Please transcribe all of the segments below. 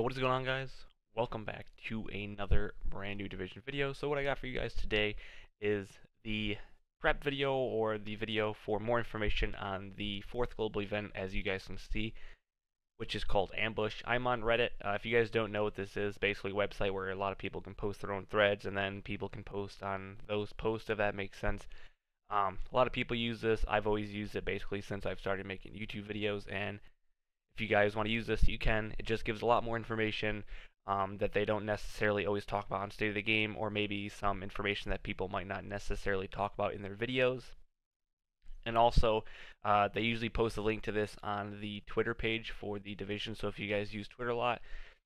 What is going on, guys? Welcome back to another brand new Division video. So what I got for you guys today is the prep video, or the video for more information on the fourth global event, as you guys can see, which is called Ambush. I'm on Reddit. If you guys don't know what this is, basically a website where a lot of people can post their own threads, and then people can post on those posts, if that makes sense. A lot of people use this. I've always used it basically since I've started making YouTube videos, and if you guys want to use this, you can. It just gives a lot more information that they don't necessarily always talk about on State of the Game, or maybe some information that people might not necessarily talk about in their videos. And also, they usually post a link to this on the Twitter page for the Division, so if you guys use Twitter a lot,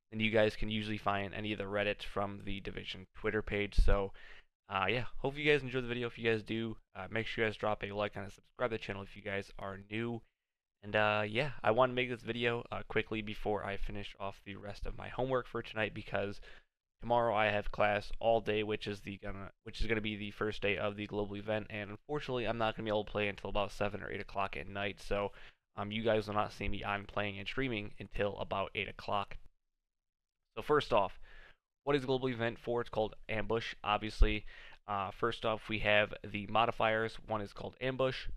then you guys can usually find any of the Reddits from the Division Twitter page. So, yeah, hope you guys enjoy the video. If you guys do, make sure you guys drop a like and subscribe to the channel if you guys are new. And yeah, I want to make this video quickly before I finish off the rest of my homework for tonight, because tomorrow I have class all day, which is gonna be the first day of the global event, and unfortunately I'm not gonna be able to play until about 7 or 8 o'clock at night. So you guys will not see me on playing and streaming until about 8 o'clock. So first off, what is the global event for? It's called Ambush, obviously. First off, we have the modifiers. One is called Ambush,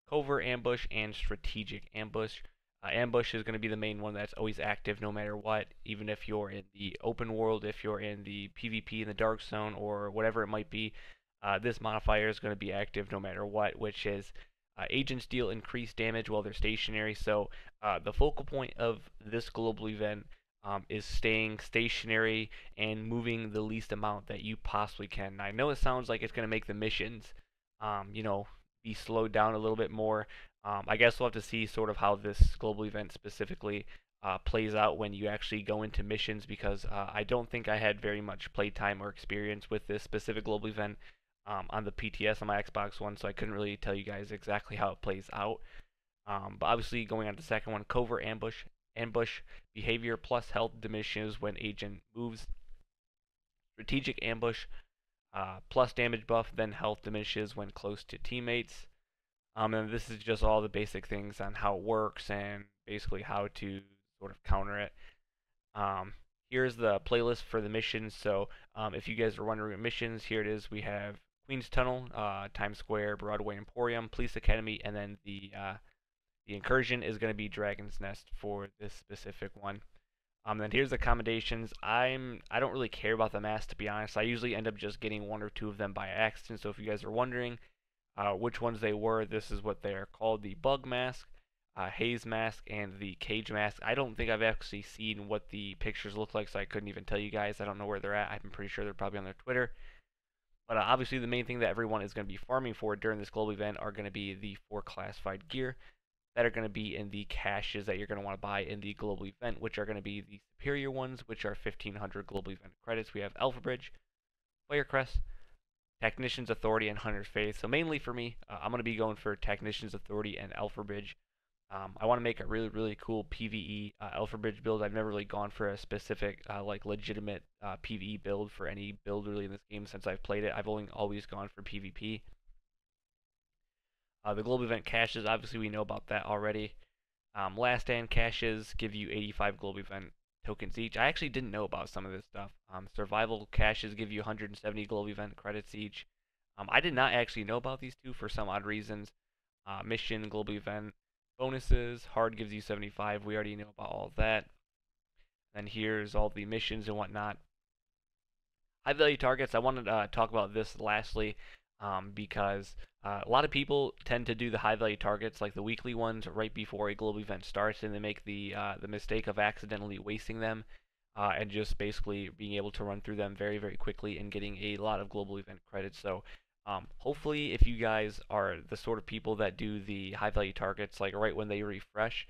Covert Ambush, and Strategic Ambush. Ambush is going to be the main one that's always active no matter what, even if you're in the open world, if you're in the PvP in the Dark Zone, or whatever it might be. This modifier is going to be active no matter what, which is agents deal increased damage while they're stationary. So the focal point of this global event is staying stationary and moving the least amount that you possibly can. Now, I know it sounds like it's going to make the missions, you know, be slowed down a little bit more. I guess we'll have to see sort of how this global event specifically plays out when you actually go into missions, because I don't think I had very much playtime or experience with this specific global event on the PTS on my Xbox One, so I couldn't really tell you guys exactly how it plays out. But obviously, going on to the second one, Covert Ambush. Ambush behavior plus health diminishes when agent moves. Strategic Ambush plus damage buff, then health diminishes when close to teammates. And this is just all the basic things on how it works and basically how to sort of counter it. Here's the playlist for the missions. So if you guys are wondering what missions, here it is. We have Queen's Tunnel, Times Square, Broadway Emporium, Police Academy, and then the incursion is going to be Dragon's Nest for this specific one. Then here's the accommodations. I don't really care about the masks, to be honest. I usually end up just getting one or two of them by accident. So if you guys are wondering which ones they were, this is what they are called: the Bug Mask, Haze Mask, and the Cage Mask. I don't think I've actually seen what the pictures look like, so I couldn't even tell you guys. I don't know where they're at. I'm pretty sure they're probably on their Twitter. But obviously the main thing that everyone is going to be farming for during this global event are going to be the 4 classified gear that are going to be in the caches that you're going to want to buy in the global event, which are going to be the superior ones, which are 1,500 global event credits. We have Alpha Bridge, Firecrest, Technician's Authority, and Hunter's Faith. So mainly for me, I'm going to be going for Technician's Authority and Alpha Bridge. I want to make a really, really cool PvE Alpha Bridge build. I've never really gone for a specific, like, legitimate PvE build for any build really in this game since I've played it. I've only always gone for PvP. The global event caches, obviously we know about that already. Last stand caches give you 85 global event tokens each. I actually didn't know about some of this stuff. Survival caches give you 170 global event credits each. I did not actually know about these two for some odd reasons. Mission, global event bonuses, hard gives you 75. We already know about all of that. Then here's all the missions and whatnot. High value targets, I wanted to talk about this lastly. Because a lot of people tend to do the high value targets, like the weekly ones, right before a global event starts, and they make the mistake of accidentally wasting them and just basically being able to run through them very, very quickly and getting a lot of global event credits. So hopefully, if you guys are the sort of people that do the high value targets like right when they refresh,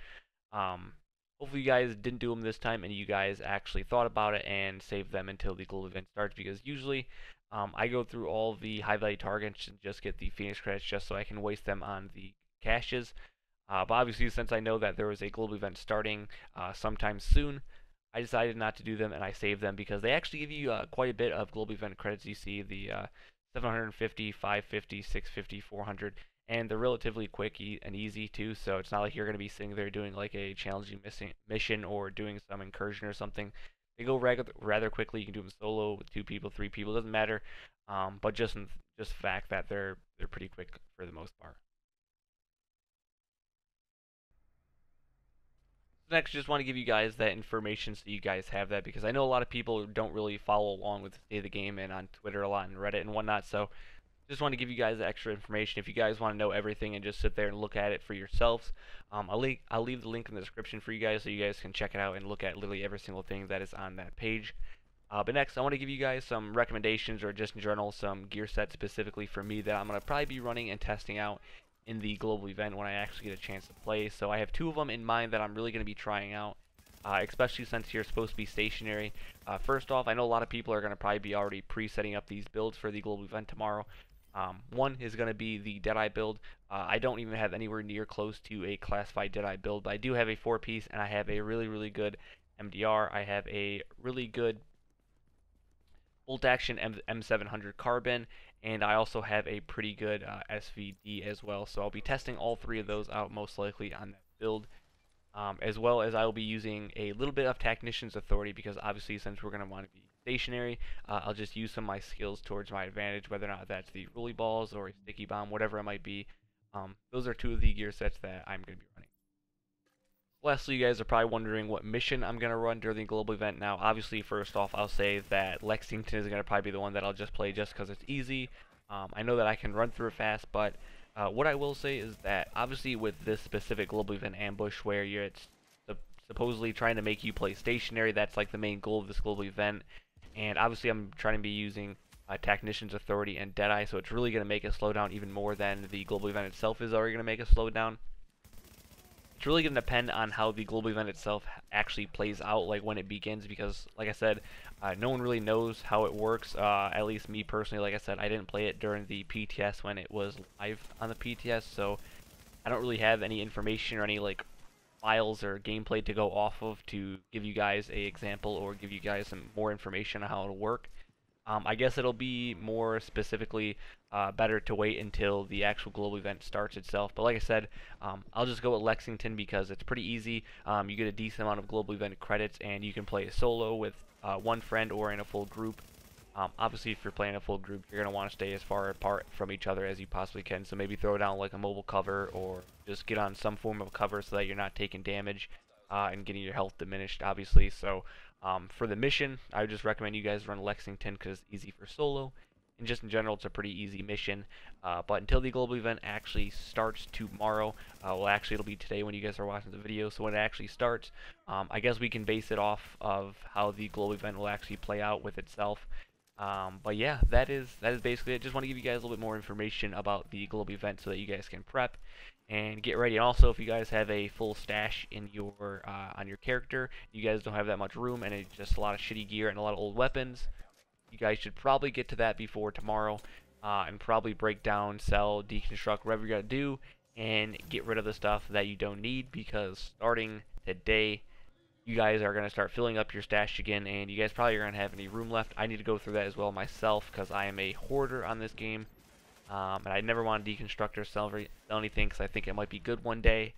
hopefully you guys didn't do them this time and you guys actually thought about it and saved them until the global event starts, because usually I go through all the high value targets and just get the Phoenix credits just so I can waste them on the caches. But obviously, since I know that there was a global event starting sometime soon, I decided not to do them, and I saved them because they actually give you quite a bit of global event credits. You see the 750, 550, 650, 400, and they're relatively quick and easy too, so it's not like you're going to be sitting there doing like a challenging mission or doing some incursion or something. They go rather quickly. You can do them solo with 2 people, 3 people, doesn't matter. But just the fact that they're pretty quick for the most part. Next, just want to give you guys that information so you guys have that, because I know a lot of people don't really follow along with the state of the game and on Twitter a lot and Reddit and whatnot. So just want to give you guys extra information. If you guys want to know everything and just sit there and look at it for yourselves, I'll leave the link in the description for you guys so you guys can check it out and look at literally every single thing that is on that page. But next, I want to give you guys some recommendations, or just in general some gear sets specifically for me that I'm going to probably be running and testing out in the global event when I actually get a chance to play. So I have 2 of them in mind that I'm really going to be trying out, especially since you're supposed to be stationary. First off, I know a lot of people are going to probably be already pre-setting up these builds for the global event tomorrow. One is going to be the Deadeye build. I don't even have anywhere near close to a classified Deadeye build, but I do have a 4-piece, and I have a really good MDR. I have a really good bolt action M700 carbon, and I also have a pretty good SVD as well. So I'll be testing all 3 of those out most likely on that build. As well as I will be using a little bit of Technician's Authority, because obviously since we're going to want to be stationary, I'll just use some of my skills towards my advantage, whether or not that's the Rolly Balls or a Sticky Bomb, whatever it might be. Those are 2 of the gear sets that I'm going to be running. Lastly, you guys are probably wondering what mission I'm going to run during the global event. Now, obviously, first off, I'll say that Lexington is going to probably be the one that I'll just play just because it's easy. I know that I can run through it fast, but what I will say is that obviously with this specific global event ambush, where it's supposedly trying to make you play stationary, that's like the main goal of this global event. And obviously I'm trying to be using Technician's Authority and Deadeye, so it's really going to make it slow down even more than the global event itself is already going to make it slow down. It's really going to depend on how the global event itself actually plays out, like when it begins, because like I said, no one really knows how it works. At least me personally, like I said, I didn't play it during the PTS when it was live on the PTS, so I don't really have any information or any like files or gameplay to go off of to give you guys a example or give you guys some more information on how it'll work. I guess it'll be more specifically better to wait until the actual global event starts itself. But like I said, I'll just go with Lexington because it's pretty easy. You get a decent amount of global event credits, and you can play solo with 1 friend or in a full group. Obviously, if you're playing a full group, you're going to want to stay as far apart from each other as you possibly can. So maybe throw down like a mobile cover, or just get on some form of cover so that you're not taking damage and getting your health diminished, obviously. So for the mission, I would just recommend you guys run Lexington because it's easy for solo. And just in general, it's a pretty easy mission. But until the global event actually starts tomorrow, well, actually it'll be today when you guys are watching the video. So when it actually starts, I guess we can base it off of how the global event will actually play out with itself. But yeah, that is basically it. Just want to give you guys a little bit more information about the global event so that you guys can prep and get ready. And also, if you guys have a full stash in your on your character, you guys don't have that much room, and it's just a lot of shitty gear and a lot of old weapons, you guys should probably get to that before tomorrow, and probably break down, sell, deconstruct, whatever you gotta do, and get rid of the stuff that you don't need, because starting today, you guys are going to start filling up your stash again, and you guys probably aren't going to have any room left. I need to go through that as well myself, because I am a hoarder on this game, and I never want to deconstruct or sell anything, because I think it might be good one day.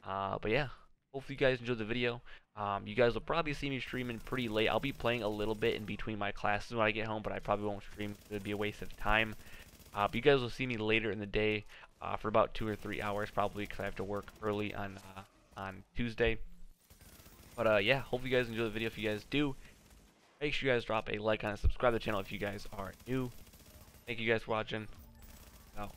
But yeah, hopefully you guys enjoyed the video. You guys will probably see me streaming pretty late. I'll be playing a little bit in between my classes when I get home, but I probably won't stream. It would be a waste of time. But you guys will see me later in the day for about 2 or 3 hours, probably, because I have to work early on Tuesday. But yeah, hope you guys enjoy the video. If you guys do, make sure you guys drop a like on it, subscribe to the channel if you guys are new. Thank you guys for watching. Out.